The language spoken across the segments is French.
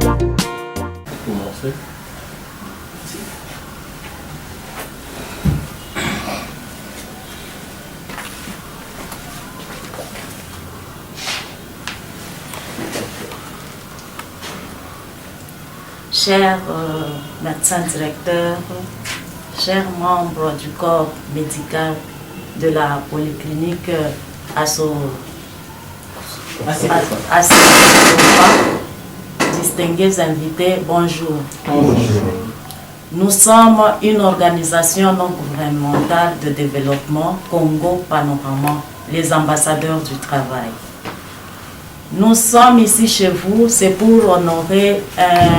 Commencer. Chers médecins directeurs, chers membres du corps médical de la polyclinique distingués invités, bonjour. Bonjour. Nous sommes une organisation non gouvernementale de développement Congo Panorama, les ambassadeurs du travail. Nous sommes ici chez vous, c'est pour honorer un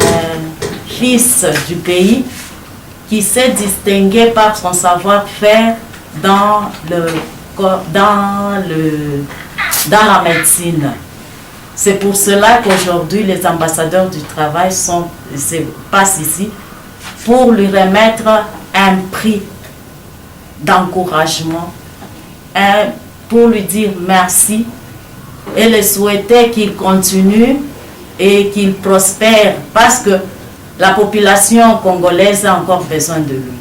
fils du pays qui s'est distingué par son savoir-faire dans la médecine. C'est pour cela qu'aujourd'hui les ambassadeurs du travail passent ici pour lui remettre un prix d'encouragement, pour lui dire merci et le souhaiter qu'il continue et qu'il prospère parce que la population congolaise a encore besoin de lui.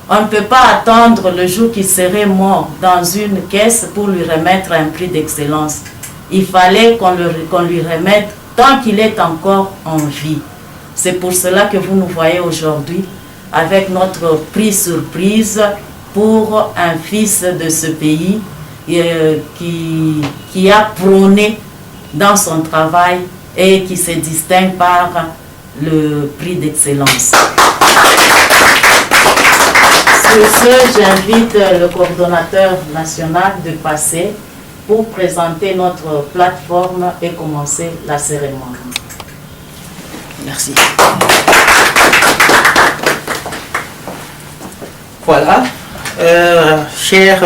On ne peut pas attendre le jour qu'il serait mort dans une caisse pour lui remettre un prix d'excellence. Il fallait qu'on lui remette tant qu'il est encore en vie. C'est pour cela que vous nous voyez aujourd'hui avec notre prix surprise pour un fils de ce pays qui a prôné dans son travail et qui se distingue par le prix d'excellence. Sur ce, j'invite le coordonnateur national de passer pour présenter notre plateforme et commencer la cérémonie. Merci. Voilà. Chers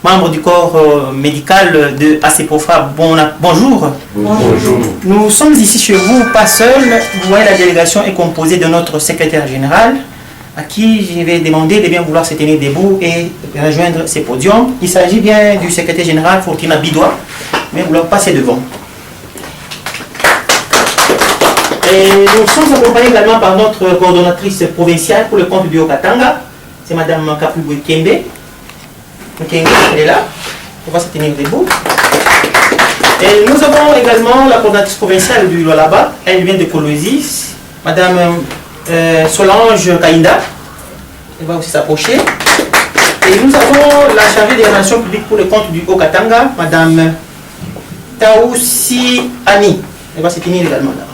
membres du corps médical de ACPOFA, bonjour. Bonjour. Nous sommes ici chez vous, pas seuls. Vous voyez, la délégation est composée de notre secrétaire général, à qui je vais demander de bien vouloir se tenir debout et rejoindre ces podiums. Il s'agit bien du secrétaire général Fortuna Bidois, mais vouloir passer devant. Et nous sommes accompagnés également par notre coordonnatrice provinciale pour le compte du Haut-Katanga, c'est Madame Kapubwe Kembe. Elle est là, on va se tenir debout. Et nous avons également la coordonnatrice provinciale du Lualaba, elle vient de Kolwezi, Madame Solange Kainda, elle va aussi s'approcher. Et nous avons la chargée des relations publiques pour le compte du Haut-Katanga, Madame Taoussi Ani, elle va se tenir également là.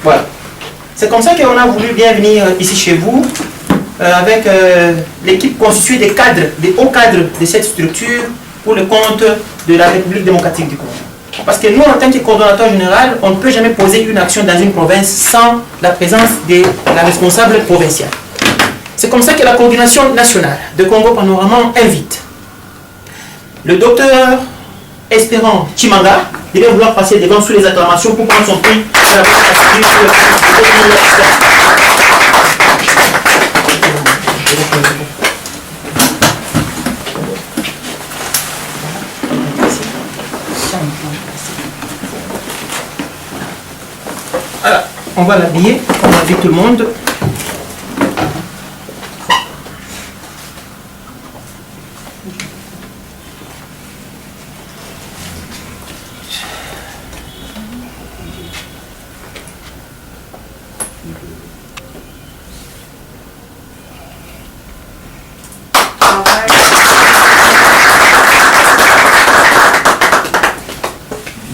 Voilà. C'est comme ça qu'on a voulu bien venir ici chez vous, avec l'équipe constituée des cadres, des hauts cadres de cette structure pour le compte de la République démocratique du Congo. Parce que nous, en tant que coordonnateur général, on ne peut jamais poser une action dans une province sans la présence de la responsable provinciale. C'est comme ça que la coordination nationale de Congo Panorama invite le docteur Espérant Chimanga de bien vouloir passer devant sous les acclamations pour prendre son prix à la Alors, on va l'habiller, on habille tout le monde.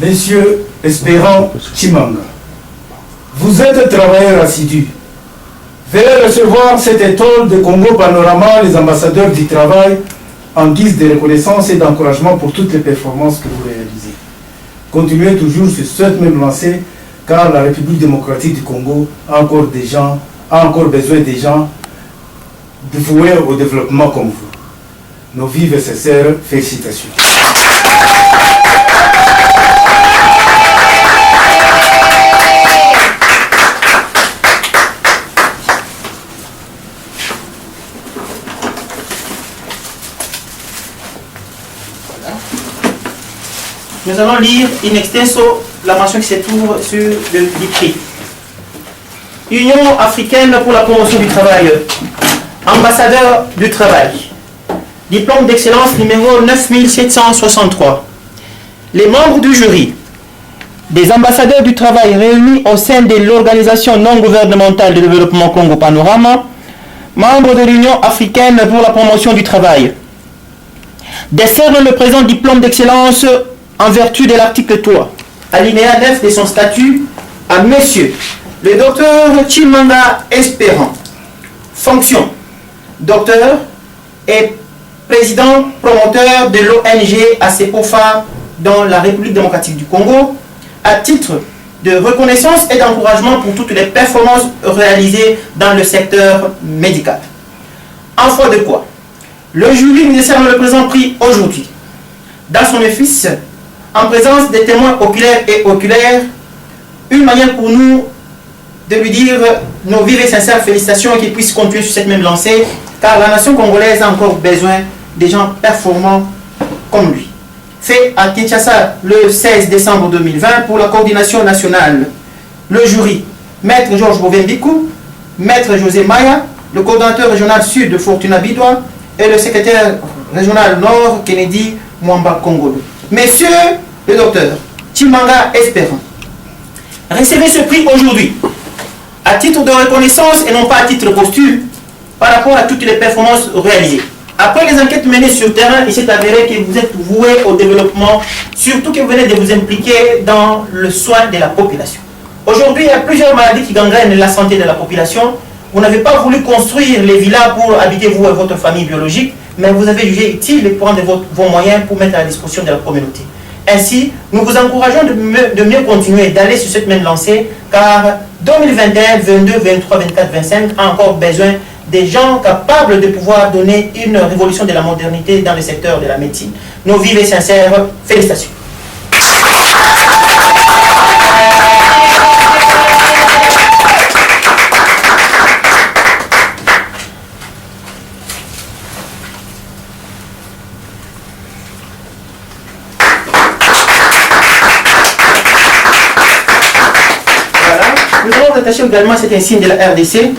Monsieur Espérant Chimanga, vous êtes un travailleur assidu. Veuillez recevoir cette étoile de Congo Panorama, les ambassadeurs du travail, en guise de reconnaissance et d'encouragement pour toutes les performances que vous réalisez. Continuez toujours sur cette même lancée, car la République démocratique du Congo a encore besoin des gens voués au développement comme vous. Nos vives et sincères félicitations. Nous allons lire in extenso la mention qui se trouve sur le prix. Union africaine pour la promotion du travail, ambassadeur du travail, diplôme d'excellence numéro 9763. Les membres du jury, des ambassadeurs du travail réunis au sein de l'organisation non gouvernementale de développement Congo Panorama, membres de l'Union africaine pour la promotion du travail, décernent le présent diplôme d'excellence en vertu de l'article 3, alinéa 9 de son statut à monsieur le docteur Chimanga Espérant, fonction docteur et président promoteur de l'ONG ACOFA dans la République démocratique du Congo, à titre de reconnaissance et d'encouragement pour toutes les performances réalisées dans le secteur médical. En foi de quoi, le jury nous décerne le présent prix aujourd'hui, dans son office, en présence des témoins oculaires et oculaires, une manière pour nous de lui dire nos vives et sincères félicitations et qu'il puisse continuer sur cette même lancée, car la nation congolaise a encore besoin des gens performants comme lui. Fait à Kinshasa le 16 décembre 2020 pour la coordination nationale. Le jury, Maître Georges Bovembikou, Maître José Maya, le coordonnateur régional sud Fortuna Bidwa et le secrétaire régional nord Kennedy Mwamba Kongolo. Messieurs le docteur Chimanga Espérant, recevez ce prix aujourd'hui à titre de reconnaissance et non pas à titre posthume par rapport à toutes les performances réalisées. Après les enquêtes menées sur le terrain, il s'est avéré que vous êtes voué au développement, surtout que vous venez de vous impliquer dans le soin de la population. Aujourd'hui, il y a plusieurs maladies qui gangrènent la santé de la population. Vous n'avez pas voulu construire les villas pour habiter vous et votre famille biologique, mais vous avez jugé utile de prendre vos moyens pour mettre à la disposition de la communauté. Ainsi, nous vous encourageons de mieux continuer, d'aller sur cette même lancée, car 2021, 22, 23, 24, 25 a encore besoin des gens capables de pouvoir donner une révolution de la modernité dans le secteur de la médecine. Nos vives et sincères félicitations. Voilà. Nous allons attacher également cet insigne de la RDC.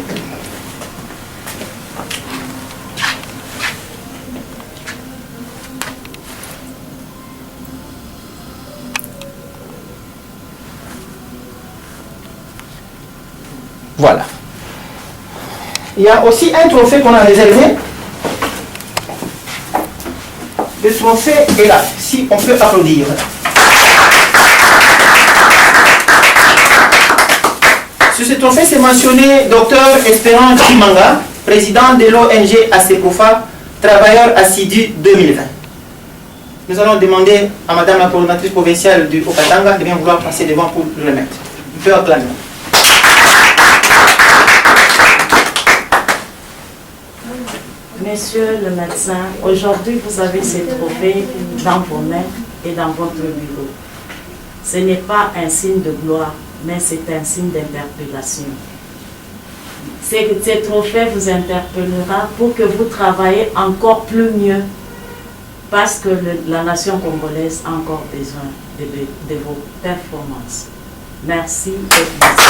Voilà. Il y a aussi un trophée qu'on a réservé. Le trophée est là, si on peut applaudir. Sur ce trophée, c'est mentionné Dr Espérant Chimanga, président de l'ONG ACOFA, travailleur assidu 2020. Nous allons demander à Madame la coordonnatrice provinciale du Haut-Katanga de bien vouloir passer devant pour le remettre. On peut acclamer. Monsieur le médecin, aujourd'hui vous avez ces trophées dans vos mains et dans votre bureau. Ce n'est pas un signe de gloire, mais c'est un signe d'interpellation. Ces trophées vous interpellera pour que vous travaillez encore plus mieux, parce que la nation congolaise a encore besoin de vos performances. Merci et merci.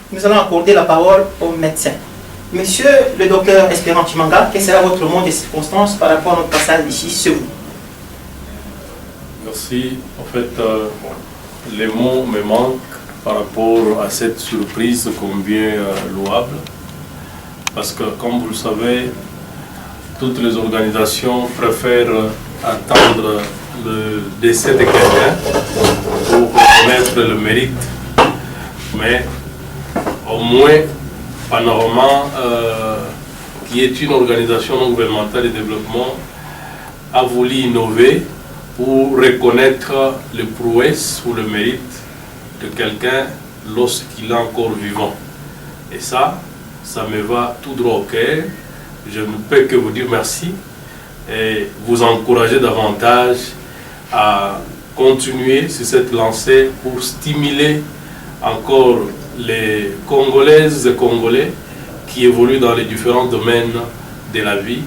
Nous allons accorder la parole au médecin. Monsieur le docteur Espérant Chimanga, quel sera votre mot de circonstance par rapport à notre passage ici chez vous? Merci. En fait, les mots me manquent par rapport à cette surprise combien louable. Parce que, comme vous le savez, toutes les organisations préfèrent attendre le décès de quelqu'un pour reconnaître le mérite. Mais au moins, Panorama, qui est une organisation non gouvernementale de développement, a voulu innover pour reconnaître les prouesses ou le mérite de quelqu'un lorsqu'il est encore vivant. Et ça me va tout droit au cœur. Je ne peux que vous dire merci et vous encourager davantage à continuer sur cette lancée pour stimuler encore les Congolaises et Congolais qui évoluent dans les différents domaines de la vie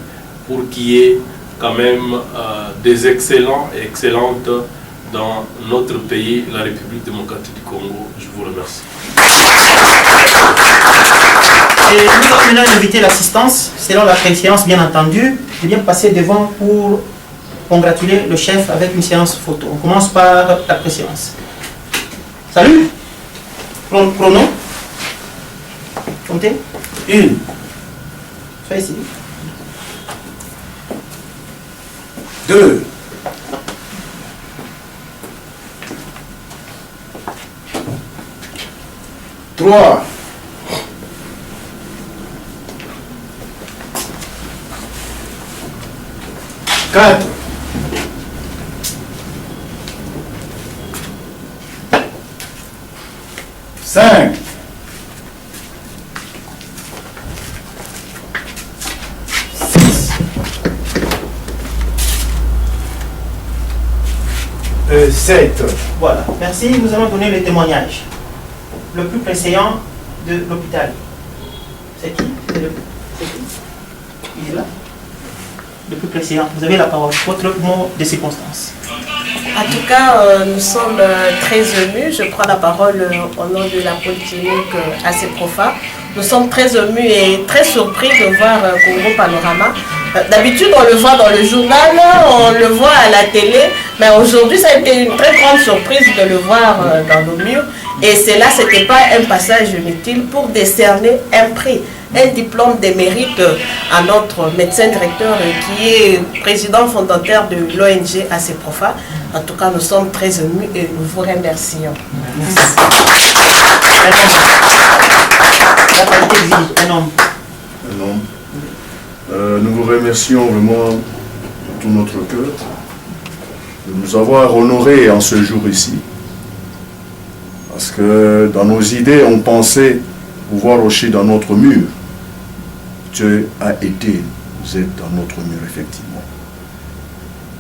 pour qu'il y ait quand même des excellents et excellentes dans notre pays, la République démocratique du Congo. Je vous remercie. Et nous allons maintenant inviter l'assistance, selon la préséance bien entendu, de bien passer devant pour congratuler le chef avec une séance photo. On commence par la préséance. Salut. Chrono. Comptez. 1. Sois ici. 2. 3. 4. 5. 6. 7. Voilà. Merci. Nous allons donner le témoignage. Le plus préséant de l'hôpital. C'est qui? C'est qui? Il est là. Le plus préséant. Vous avez la parole. Votre mot de circonstance. En tout cas, nous sommes très émus. Je prends la parole au nom de la polyclinique ACPROFA. Nous sommes très émus et très surpris de voir Congo Panorama. D'habitude, on le voit dans le journal, on le voit à la télé, mais aujourd'hui, ça a été une très grande surprise de le voir dans nos murs. Et cela, ce n'était pas un passage inutile pour décerner un prix, un diplôme de mérite à notre médecin directeur qui est président fondateur de l'ONG ACPROFA. En tout cas, nous sommes très émus et nous vous remercions. Merci. La qualité de vie, un homme. Un homme. Nous vous remercions vraiment de tout notre cœur de nous avoir honorés en ce jour ici. Parce que dans nos idées, on pensait pouvoir hocher dans notre mur. Dieu a été, vous êtes dans notre mur, effectivement.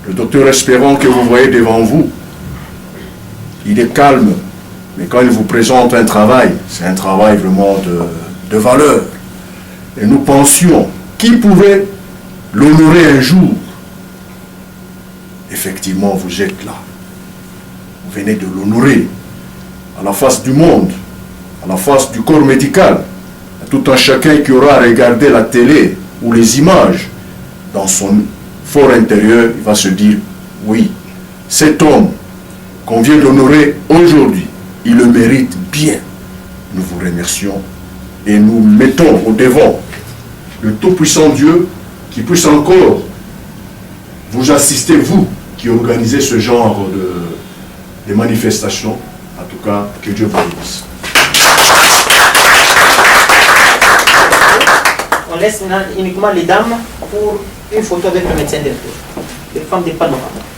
Le docteur Espérant que vous voyez devant vous, il est calme, mais quand il vous présente un travail, c'est un travail vraiment de valeur. Et nous pensions qui pouvait l'honorer un jour. Effectivement, vous êtes là. Vous venez de l'honorer à la face du monde, à la face du corps médical, à tout un chacun qui aura regardé la télé ou les images dans son fort intérieur, il va se dire, oui, cet homme qu'on vient d'honorer aujourd'hui, il le mérite bien. Nous vous remercions et nous mettons au devant le Tout-Puissant Dieu qui puisse encore vous assister, vous qui organisez ce genre de manifestations. En tout cas, que Dieu vous bénisse. On laisse uniquement les dames pour une photo avec le médecin directeur. Les femmes des panoramas.